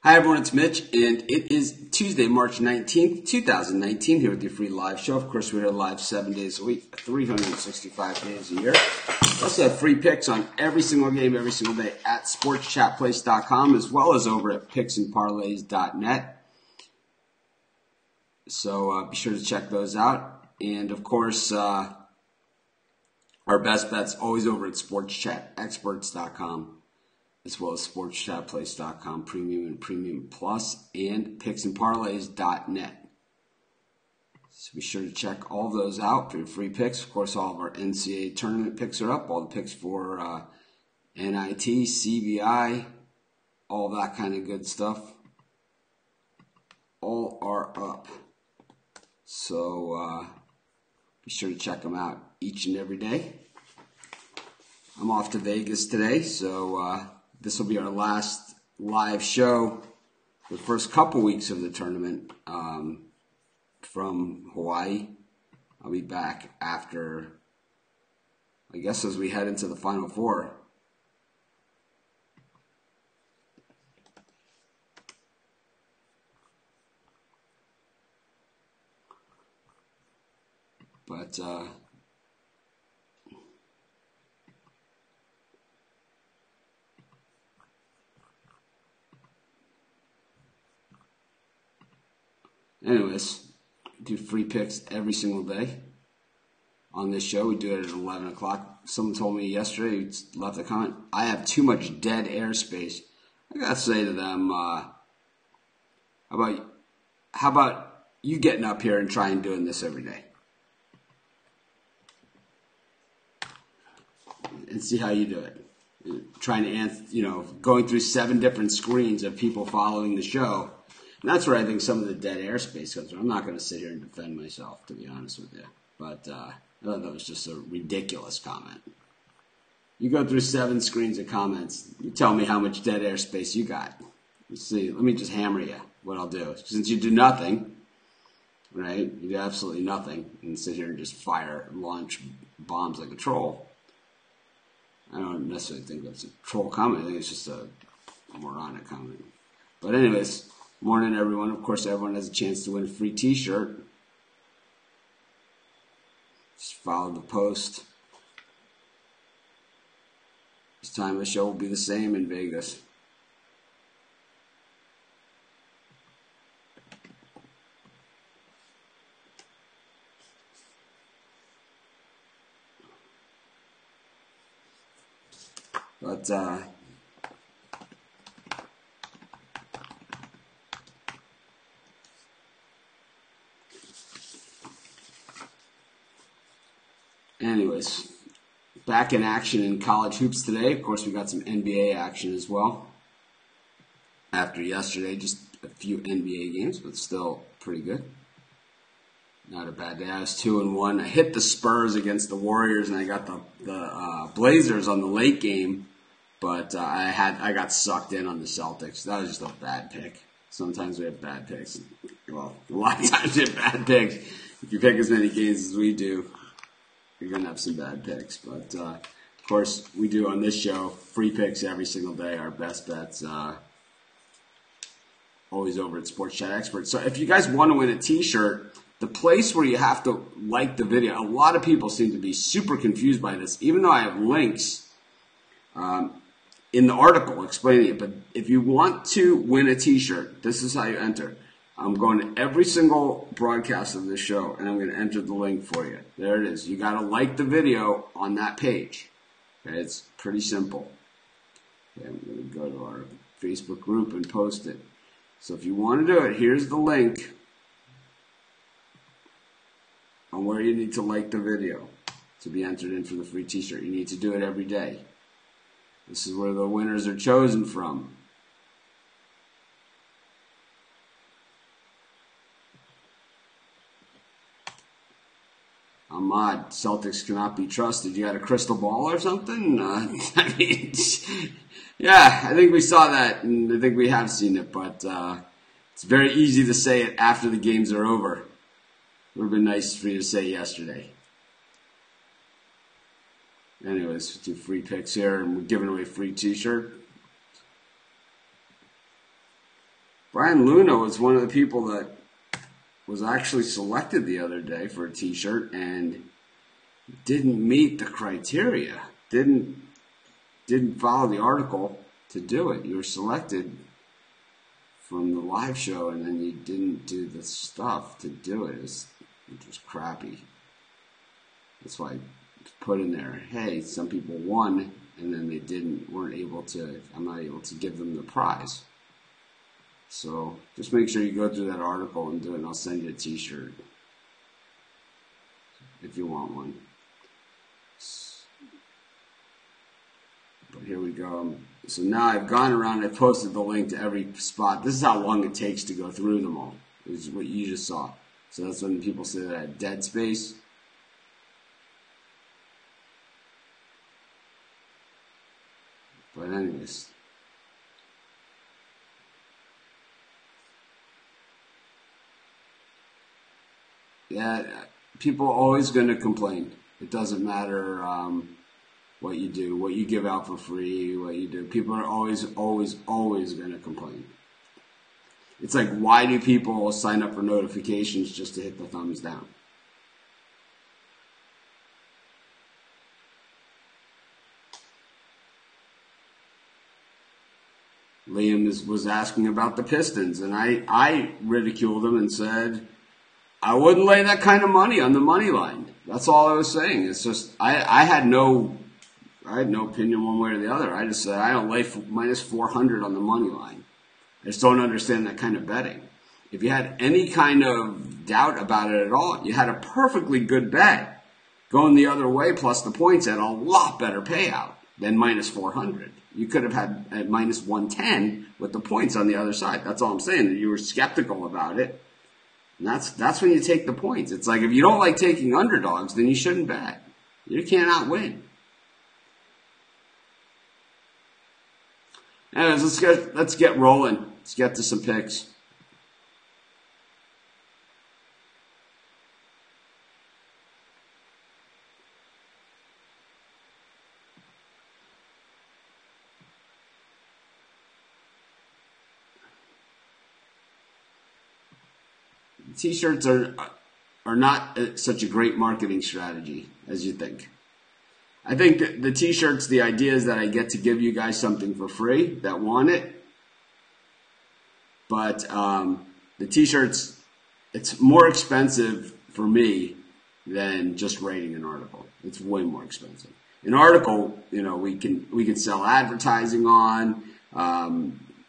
Hi everyone, it's Mitch, and it is Tuesday, March 19th, 2019, here with your free live show. Of course, we're live 7 days a week, 365 days a year. We also have free picks on every single game, every single day at sportschatplace.com, as well as over at picksandparlays.net. So be sure to check those out. And of course, our best bets always over at sportschatexperts.com. as well as sportschatplace.com, Premium and Premium Plus, and picksandparlays.net. So be sure to check all of those out for your free picks. Of course, all of our NCAA tournament picks are up. All the picks for NIT, CBI, all that kind of good stuff, all are up. So be sure to check them out each and every day. I'm off to Vegas today, so this will be our last live show for the first couple weeks of the tournament from Hawaii. I'll be back after, I guess, as we head into the Final Four. But anyways, we do free picks every single day on this show. We do it at 11 o'clock. Someone told me yesterday, left a comment, I have too much dead airspace. I got to say to them, how about you getting up here and trying doing this every day? And see how you do it. Trying to, going through 7 different screens of people following the show. And that's where I think some of the dead airspace comes from. I'm not going to sit here and defend myself, to be honest with you. But I thought that was just a ridiculous comment. You go through 7 screens of comments. You tell me how much dead airspace you got. Let's see. Let me just hammer you. What I'll do. Since you do nothing, right? You do absolutely nothing. And sit here and just launch bombs like a troll. I don't necessarily think that's a troll comment. I think it's just a moronic comment. But anyways, morning everyone. Of course, everyone has a chance to win a free t-shirt. Just follow the post. This time the show will be the same in Vegas. But anyways, back in action in college hoops today. Of course, we got some NBA action as well. After yesterday, just a few NBA games, but still pretty good. Not a bad day. I was 2-1. I hit the Spurs against the Warriors, and I got the Blazers on the late game. But I got sucked in on the Celtics. That was just a bad pick. Sometimes we have bad picks. Well, a lot of times we have bad picks. If you pick as many games as we do, you're going to have some bad picks. But, of course, we do on this show free picks every single day. Our best bets always over at Sports Chat Experts. So if you guys want to win a t-shirt, the place where you have to like the video, a lot of people seem to be super confused by this, even though I have links in the article explaining it. But if you want to win a t-shirt, this is how you enter. I'm going to every single broadcast of this show, and I'm going to enter the link for you. There it is. You got to like the video on that page. Okay, it's pretty simple. Okay, I'm going to go to our Facebook group and post it. So if you want to do it, here's the link on where you need to like the video to be entered in for the free t-shirt. You need to do it every day. This is where the winners are chosen from. Ahmad, Celtics cannot be trusted. You got a crystal ball or something? I mean, yeah, I think we saw that, and I think we have seen it, but it's very easy to say it after the games are over. It would have been nice for you to say yesterday. Anyways, 2 free picks here, and we're giving away a free t-shirt. Brian Luna was one of the people that was actually selected the other day for a T-shirt and didn't meet the criteria. Didn't follow the article to do it. You were selected from the live show, and then you didn't do the stuff to do it. It was crappy. That's why I put in there, hey, some people won, and then they weren't able to, I'm not able to give them the prize. So just make sure you go through that article and do it, and I'll send you a T-shirt if you want one. But here we go. So now I've gone around, I've posted the link to every spot. This is how long it takes to go through them all. This is what you just saw. So that's when people say that I had dead space. But anyways. Yeah, people are always going to complain. It doesn't matter what you do, what you give out for free, what you do. People are always going to complain. It's like, why do people sign up for notifications just to hit the thumbs down? Liam was asking about the Pistons, and I ridiculed him and said, I wouldn't lay that kind of money on the money line. That's all I was saying. It's just, I had no opinion one way or the other. I just said, I don't lay minus 400 on the money line. I just don't understand that kind of betting. If you had any kind of doubt about it at all, you had a perfectly good bet going the other way plus the points at a lot better payout than minus 400. You could have had at minus 110 with the points on the other side. That's all I'm saying. You were skeptical about it. And that's when you take the points. It's like, if you don't like taking underdogs, then you shouldn't bet. You cannot win. Anyways, let's get rolling. Let's get to some picks. T-shirts are not such a great marketing strategy as you think. I think that the T-shirts, the idea is that I get to give you guys something for free that want it. But the T-shirts, it's more expensive for me than just writing an article. It's way more expensive. An article, we can sell advertising on.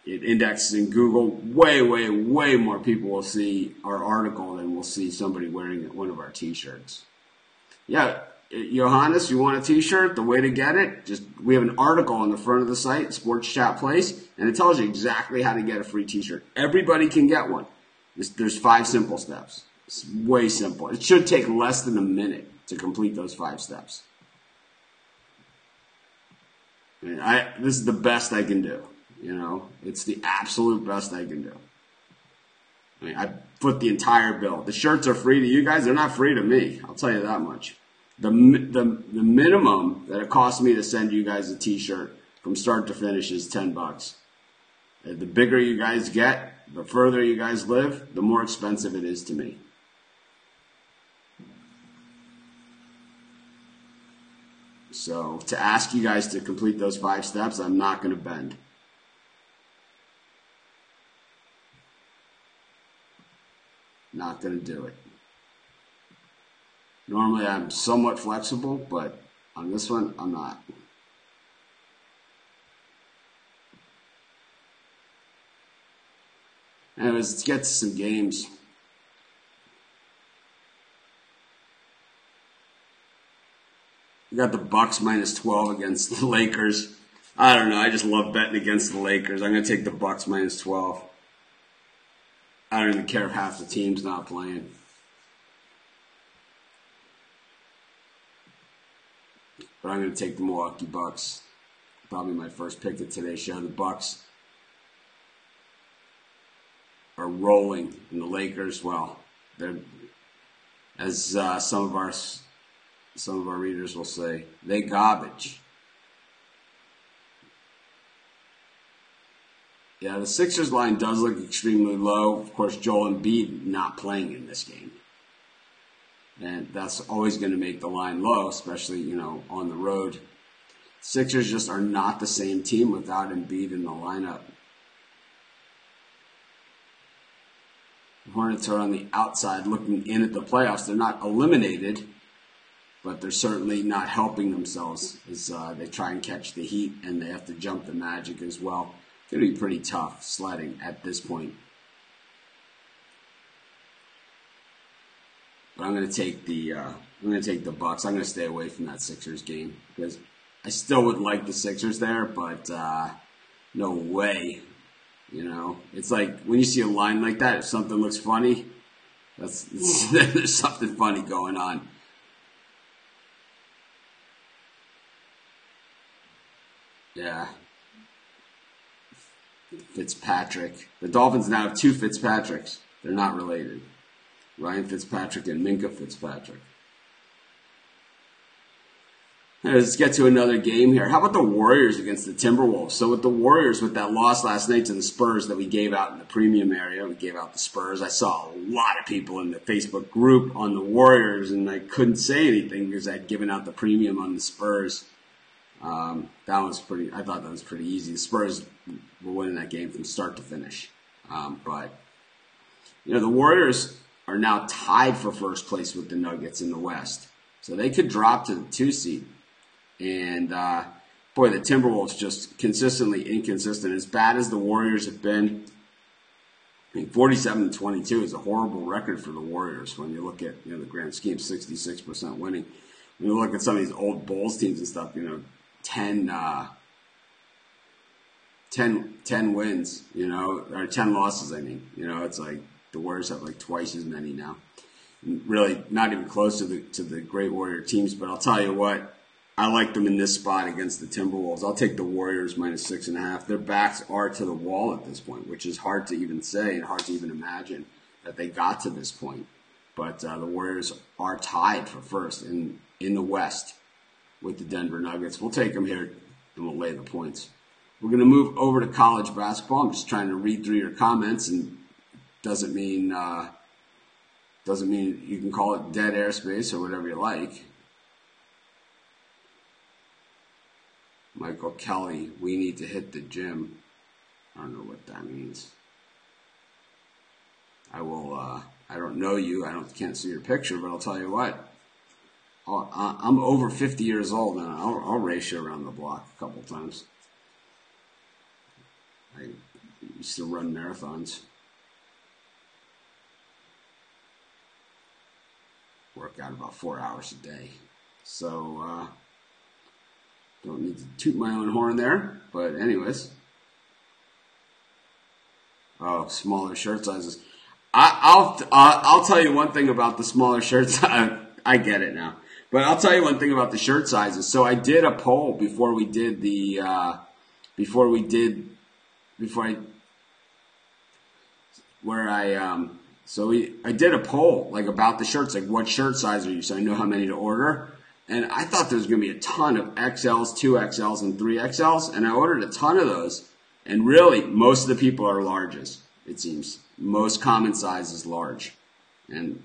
It indexes in Google. Way more people will see our article than will see somebody wearing one of our T-shirts. Yeah, Johannes, you want a T-shirt? The way to get it, we have an article on the front of the site, Sports Chat Place, and it tells you exactly how to get a free T-shirt. Everybody can get one. There's 5 simple steps. It's way simple. It should take less than a minute to complete those 5 steps. This is the best I can do. It's the absolute best I can do. I put the entire bill. The shirts are free to you guys. They're not free to me. I'll tell you that much. The minimum that it costs me to send you guys a T-shirt from start to finish is $10. The bigger you guys get, the further you guys live, the more expensive it is to me. So to ask you guys to complete those 5 steps, I'm not going to bend. Not going to do it. Normally I'm somewhat flexible, but on this one, I'm not. Anyways, let's get to some games. We got the Bucks minus 12 against the Lakers. I don't know. I just love betting against the Lakers. I'm going to take the Bucks minus 12. I don't even care if half the team's not playing. But I'm going to take the Milwaukee Bucks. Probably my first pick of today's show. The Bucks are rolling, and the Lakers, well, they're, as some of our readers will say, they garbage. Yeah, the Sixers line does look extremely low. Of course, Joel Embiid not playing in this game. And that's always going to make the line low, especially, on the road. Sixers just are not the same team without Embiid in the lineup. The Hornets are on the outside looking in at the playoffs. They're not eliminated, but they're certainly not helping themselves as they try and catch the Heat, and they have to jump the Magic as well. It's going to be pretty tough sledding at this point. But I'm going to take the Bucks. I'm going to stay away from that Sixers game because I still would like the Sixers there, but no way. It's like when you see a line like that, if something looks funny, there's something funny going on. Yeah. Fitzpatrick. The Dolphins now have two Fitzpatricks. They're not related. Ryan Fitzpatrick and Minka Fitzpatrick. Let's get to another game here. How about the Warriors against the Timberwolves? So with the Warriors, with that loss last night to the Spurs that we gave out in the premium area, we gave out the Spurs. I saw a lot of people in the Facebook group on the Warriors, and I couldn't say anything because I'd given out the premium on the Spurs. I thought that was pretty easy. The Spurs were winning that game from start to finish. But the Warriors are now tied for first place with the Nuggets in the West. So they could drop to the 2 seed. And, the Timberwolves just consistently inconsistent. As bad as the Warriors have been, 47-22 is a horrible record for the Warriors when you look at, the grand scheme, 66% winning. When you look at some of these old Bulls teams and stuff, 10 wins, or 10 losses, I mean. It's like the Warriors have like twice as many now. Really not even close to the great Warrior teams, but I'll tell you what, I like them in this spot against the Timberwolves. I'll take the Warriors minus 6.5. Their backs are to the wall at this point, which is hard to even say and hard to even imagine that they got to this point. But the Warriors are tied for first in the West with the Denver Nuggets. We'll take them here and we'll lay the points. We're going to move over to college basketball. I'm just trying to read through your comments, and doesn't mean you can call it dead airspace or whatever you like. Michael Kelly, we need to hit the gym. I don't know what that means. I don't know you. Can't see your picture, but I'll tell you what. I'm over 50 years old, and I'll race you around the block a couple times. I used to run marathons. Work out about 4 hours a day. So, don't need to toot my own horn there, but anyways. Oh, smaller shirt sizes. I'll tell you one thing about the smaller shirts. I get it now, but I'll tell you one thing about the shirt sizes. So I did a poll before I did a poll like about the shirts, like what shirt size are you, so I know how many to order. And I thought there was going to be a ton of XLs, 2XLs, and 3XLs, and I ordered a ton of those. And really, most of the people are larges, it seems. Most common size is large. And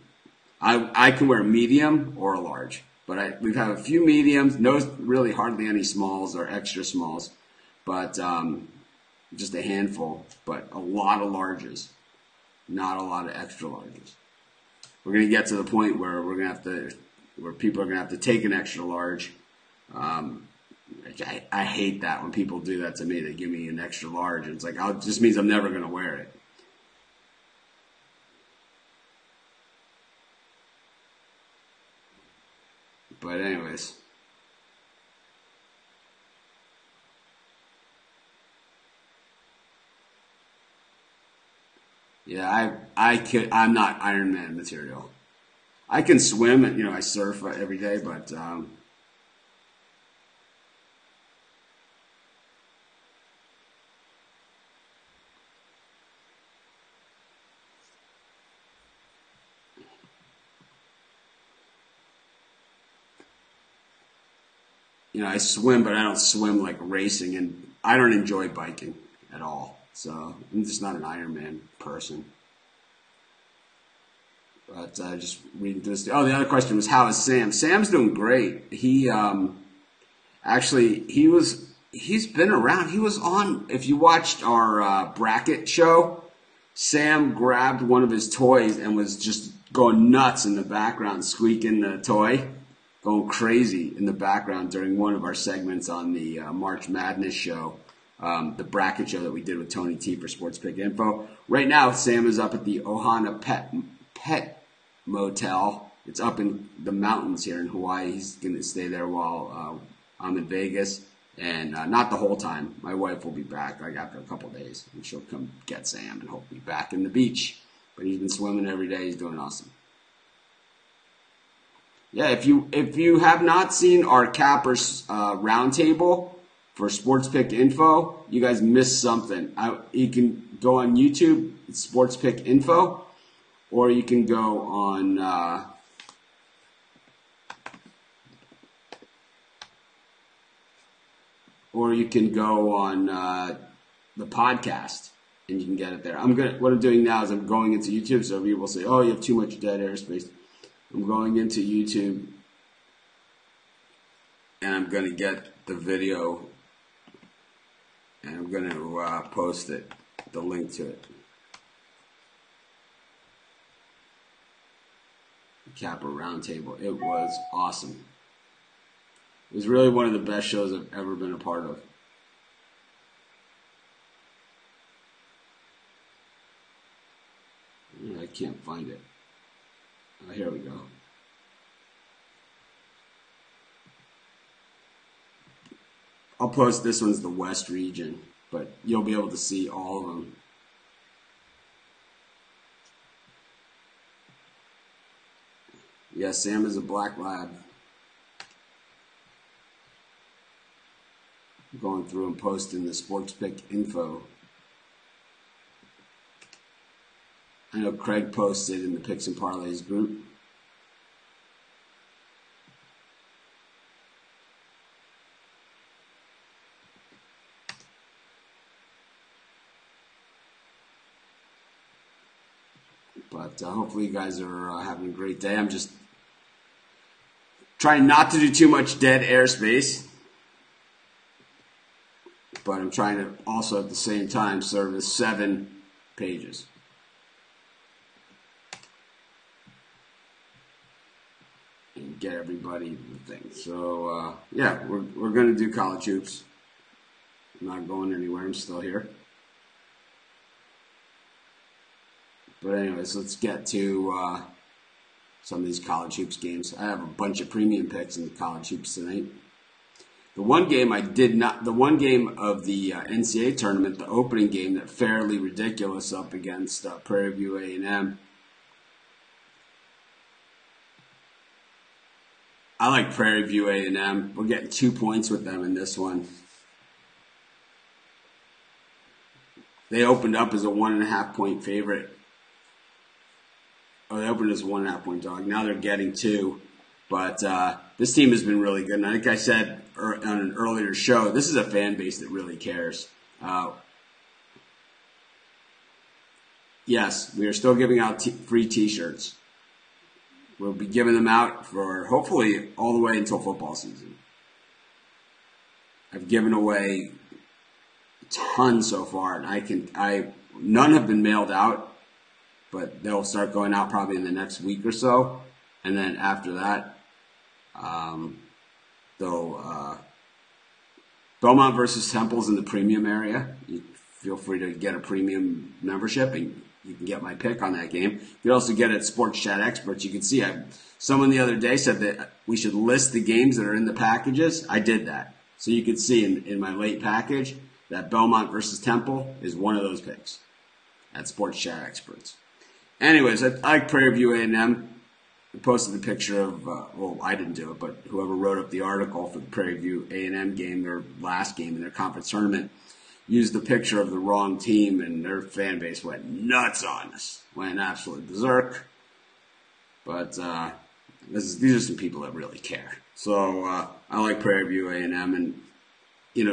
I can wear medium or a large. But we've had a few mediums, really hardly any smalls or extra smalls. But just a handful, but a lot of larges. Not a lot of extra larges. We're going to get to the point where where people are going to have to take an extra large. I hate that when people do that to me. They give me an extra large, and it's like, it just means I'm never going to wear it. But anyways. Yeah, I'm not Iron Man material. I can swim, and I surf every day, but I swim, but I don't swim like racing, and I don't enjoy biking at all. So I'm just not an Ironman person. But just reading through this. Oh, the other question was, how is Sam? Sam's doing great. He actually he's been around. He was on. If you watched our bracket show, Sam grabbed one of his toys and was just going nuts in the background, squeaking the toy, going crazy in the background during one of our segments on the March Madness show, the bracket show that we did with Tony T for Sports Pick Info. Right now, Sam is up at the Ohana Pet Motel. It's up in the mountains here in Hawaii. He's going to stay there while I'm in Vegas. And not the whole time. My wife will be back like after a couple of days. And she'll come get Sam and hopefully be back in the beach. But he's been swimming every day. He's doing awesome. Yeah, if you have not seen our Cappers roundtable for Sports Pick Info, you guys missed something. You can go on YouTube, it's Sports Pick Info, or you can go on the podcast, and you can get it there. What I'm doing now is I'm going into YouTube, so people say, "Oh, you have too much dead airspace." I'm going into YouTube, and I'm going to get the video, and I'm going to post it, the link to it. The Capper Roundtable. It was awesome. It was really one of the best shows I've ever been a part of. I can't find it. Oh, here we go. I'll post this one's the West region, but you'll be able to see all of them. Yeah, Sam is a black lab. Going through and posting the Sports Pick Info. I know Craig posted in the Picks and Parlays group. But hopefully you guys are having a great day. I'm just trying not to do too much dead airspace. But I'm trying to also at the same time service 7 pages. And get everybody the thing. So, yeah, we're going to do college hoops. I'm not going anywhere. I'm still here. But anyways, let's get to some of these college hoops games. I have a bunch of premium picks in the college hoops tonight. The one game of the NCAA tournament, the opening game, that fairly ridiculous up against Prairie View A&M. I like Prairie View A&M. We're getting 2 points with them in this one. They opened up as a 1.5 point favorite. Oh, they opened as a 1.5 point dog. Now they're getting 2. But this team has been really good. And like I said on an earlier show, this is a fan base that really cares. Yes, we are still giving out free T-shirts. We'll be giving them out for hopefully all the way until football season. I've given away a ton so far, and none have been mailed out, but they'll start going out probably in the next week or so. And then after that, Belmont versus Temple's in the premium area. You feel free to get a premium membership, and you can get my pick on that game. You can also get it at Sports Chat Experts. You can see someone the other day said that we should list the games that are in the packages. I did that. So you can see in my late package that Belmont versus Temple is one of those picks at Sports Chat Experts. Anyways, I like Prairie View A&M. I posted the picture of, I didn't do it, but whoever wrote up the article for the Prairie View A&M game, their last game in their conference tournament, used the picture of the wrong team, and their fan base went nuts on us. Went absolutely berserk. But these are some people that really care. So I like Prairie View A&M. And,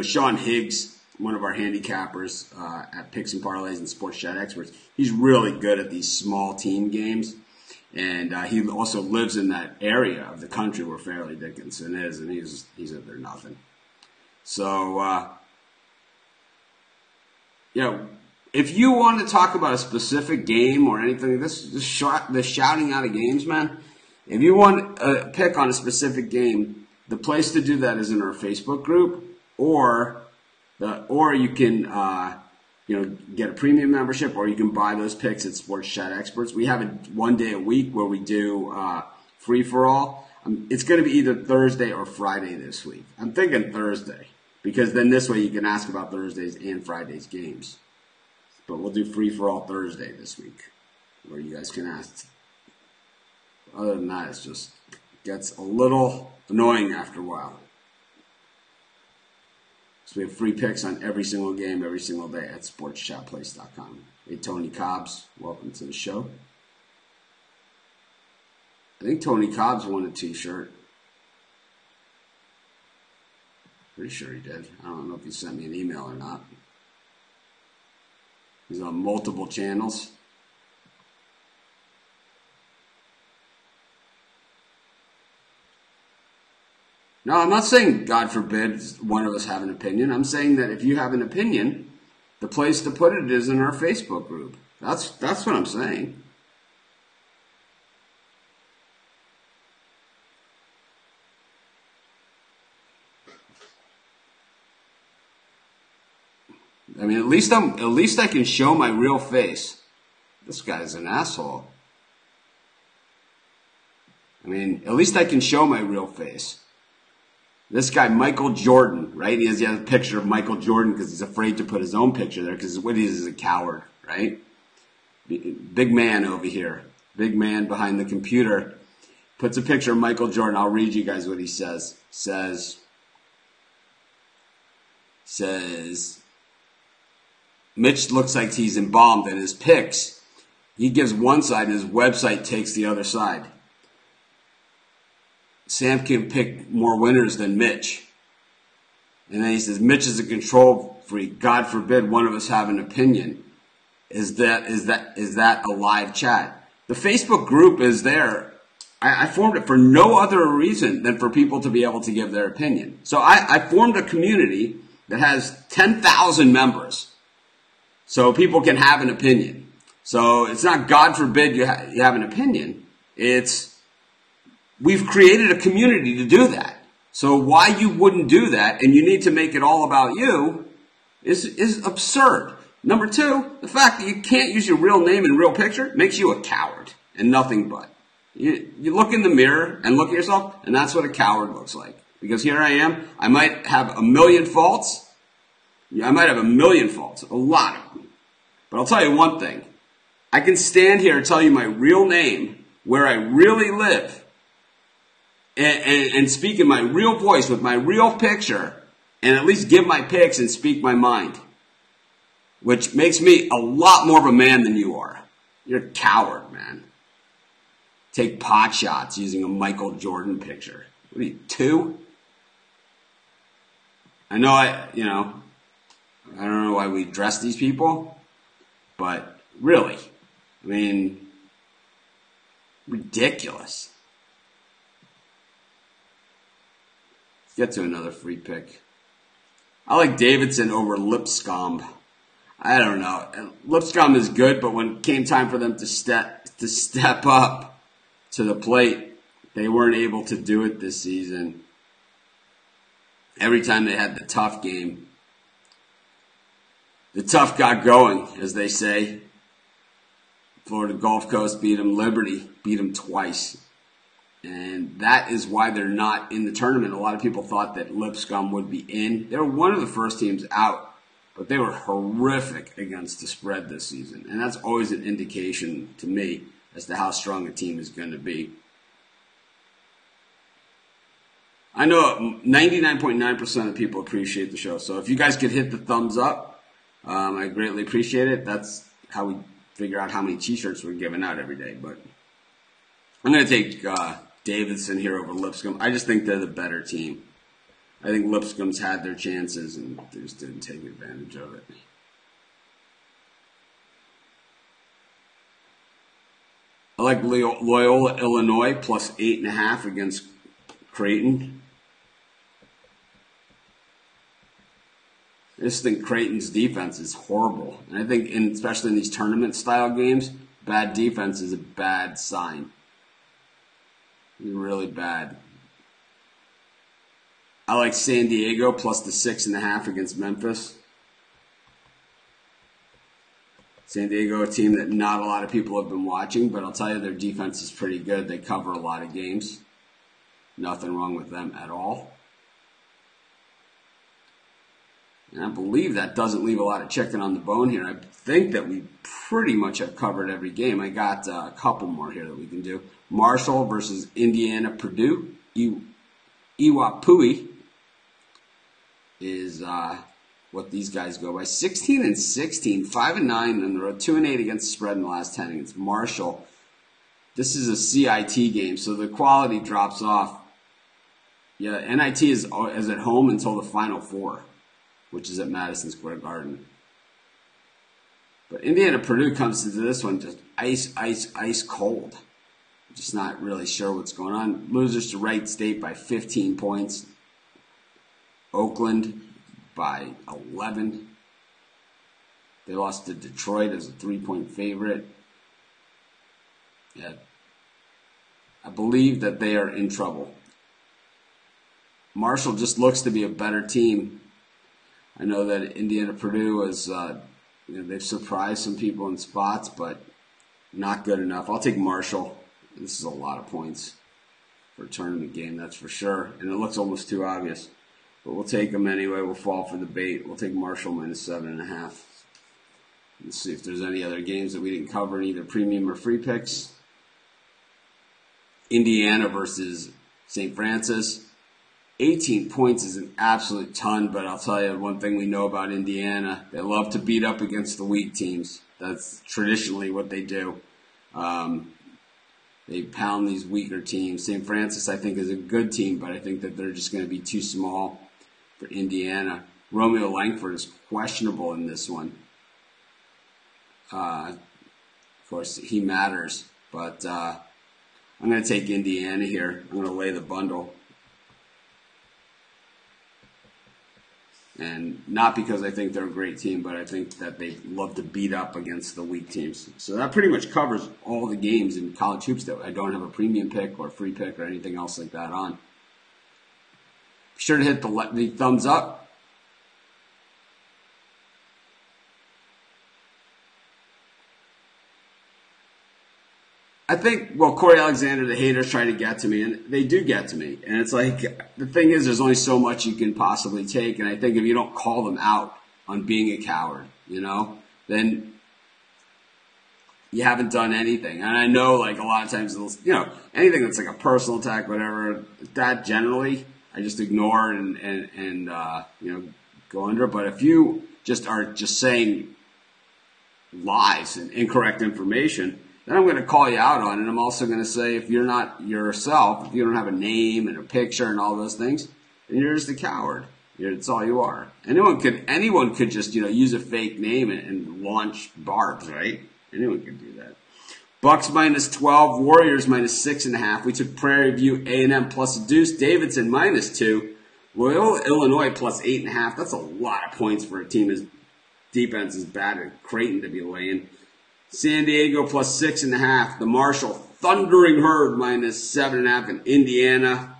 Sean Higgs one of our handicappers at Picks and Parlays and Sports Chat Experts. He's really good at these small team games. And he also lives in that area of the country where Fairleigh Dickinson is, and he's up there nothing. So, if you want to talk about a specific game or anything, the shouting out of games, man. If you want a pick on a specific game, the place to do that is in our Facebook group, or you can get a premium membership, or you can buy those picks at Sports Chat Experts. We have it one day a week where we do free for all. It's going to be either Thursday or Friday this week. I'm thinking Thursday, because then this way you can ask about Thursdays and Fridays games. But we'll do free for all Thursday this week, where you guys can ask. Other than that, it just gets a little annoying after a while. So we have free picks on every single game, every single day at sportschatplace.com. Hey, Tony Cobbs, welcome to the show. I think Tony Cobbs won a t-shirt. Pretty sure he did. I don't know if he sent me an email or not. He's on multiple channels. No, I'm not saying, God forbid, one of us have an opinion. I'm saying that if you have an opinion, the place to put it is in our Facebook group. That's what I'm saying. I mean, at least I can show my real face. This guy's an asshole. I mean, at least I can show my real face. This guy, Michael Jordan, right? He has a picture of Michael Jordan because he's afraid to put his own picture there because what he is a coward, right? Big man over here. Big man behind the computer. Puts a picture of Michael Jordan. I'll read you guys what he says. Says, Mitch looks like he's embalmed in his picks. He gives one side and his website takes the other side. Sam can pick more winners than Mitch. And then he says, Mitch is a control freak. God forbid one of us have an opinion. Is that a live chat? The Facebook group is there. I formed it for no other reason than for people to be able to give their opinion. So I formed a community that has 10,000 members. So people can have an opinion. So it's not God forbid you have an opinion. We've created a community to do that. So why you wouldn't do that and you need to make it all about you is absurd. Number two, the fact that you can't use your real name and real picture makes you a coward and nothing but. You look in the mirror and look at yourself, and that's what a coward looks like. Because here I am. I might have a million faults. I might have a million faults, a lot of them. But I'll tell you one thing. I can stand here and tell you my real name, where I really live, and speak in my real voice with my real picture, and at least give my picks and speak my mind. Which makes me a lot more of a man than you are. You're a coward, man. Take pot shots using a Michael Jordan picture. What are you, 2? I know I don't know why we dress these people, but really, I mean, ridiculous. Let's get to another free pick. I like Davidson over Lipscomb. I don't know. Lipscomb is good, but when it came time for them to step up to the plate, they weren't able to do it this season. Every time they had the tough game, the tough got going, as they say. Florida Gulf Coast beat them. Liberty beat them twice. And that is why they're not in the tournament. A lot of people thought that Lipscomb would be in. They were one of the first teams out, but they were horrific against the spread this season. And that's always an indication to me as to how strong a team is going to be. I know 99.9% of people appreciate the show. So if you guys could hit the thumbs up, I greatly appreciate it. That's how we figure out how many t-shirts we're giving out every day. But I'm going to take Davidson here over Lipscomb. I just think they're the better team. I think Lipscomb's had their chances and they just didn't take advantage of it. I like Loyola, Illinois, plus 8.5 against Creighton. I just think Creighton's defense is horrible. And I think, especially in these tournament-style games, bad defense is a bad sign. It's really bad. I like San Diego, plus the 6.5 against Memphis. San Diego, a team that not a lot of people have been watching, but I'll tell you their defense is pretty good. They cover a lot of games. Nothing wrong with them at all. And I believe that doesn't leave a lot of chicken on the bone here. I think that we pretty much have covered every game. I got a couple more here that we can do. Marshall versus Indiana Purdue. Iwapui is what these guys go by. 16-16, 5-9 on the road, 2-8 against the spread in the last 10 against Marshall. This is a CIT game, so the quality drops off. Yeah, NIT is at home until the Final Four, which is at Madison Square Garden. But Indiana Purdue comes into this one just ice cold. Just not really sure what's going on. Losers to Wright State by 15 points. Oakland by 11. They lost to Detroit as a 3-point favorite. Yeah, I believe that they are in trouble. Marshall just looks to be a better team. I know that Indiana Purdue is, they've surprised some people in spots, but not good enough. I'll take Marshall. This is a lot of points for a tournament game, that's for sure. And it looks almost too obvious. But we'll take them anyway. We'll fall for the bait. We'll take Marshall minus 7.5. Let's see if there's any other games that we didn't cover in either premium or free picks. Indiana versus St. Francis. 18 points is an absolute ton, but I'll tell you one thing we know about Indiana. They love to beat up against the weak teams. That's traditionally what they do. They pound these weaker teams. St. Francis, I think, is a good team, but I think that they're just going to be too small for Indiana. Romeo Langford is questionable in this one. Of course, he matters, but I'm going to take Indiana here. I'm going to lay the bundle. And not because I think they're a great team, but I think that they love to beat up against the weak teams. So that pretty much covers all the games in college hoops that I don't have a premium pick or free pick or anything else like that on. Be sure to hit the thumbs up. I think, well, Corey Alexander, the haters try to get to me, and they do get to me. And it's like, the thing is, there's only so much you can possibly take. And I think if you don't call them out on being a coward, then you haven't done anything. And I know, like, a lot of times, anything that's like a personal attack, whatever, that generally, I just ignore and go under. But if you just are just saying lies and incorrect information, then I'm going to call you out on it. I'm also going to say if you're not yourself, if you don't have a name and a picture and all those things, then you're just a coward. It's all you are. Anyone could just use a fake name and launch barbs, right? Anyone could do that. Bucks minus 12, Warriors minus 6.5. We took Prairie View A&M plus a deuce, Davidson minus 2, Loyola Illinois plus 8.5. That's a lot of points for a team as defense is bad as Creighton to be laying. San Diego plus 6.5. The Marshall Thundering Herd minus 7.5. And Indiana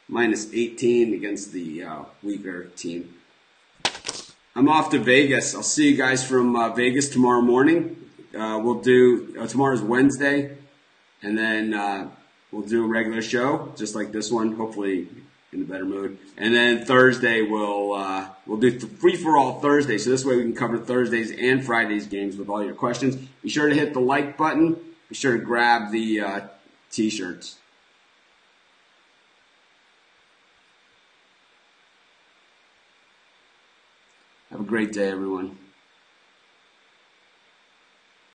minus 18 against the weaker team. I'm off to Vegas. I'll see you guys from Vegas tomorrow morning. We'll do, tomorrow's Wednesday. And then we'll do a regular show, just like this one, hopefully in a better mood. And then Thursday we'll do free-for-all Thursday, so this way we can cover Thursdays and Fridays games with all your questions. Be sure to hit the like button. Be sure to grab the T-shirts. Have a great day, everyone.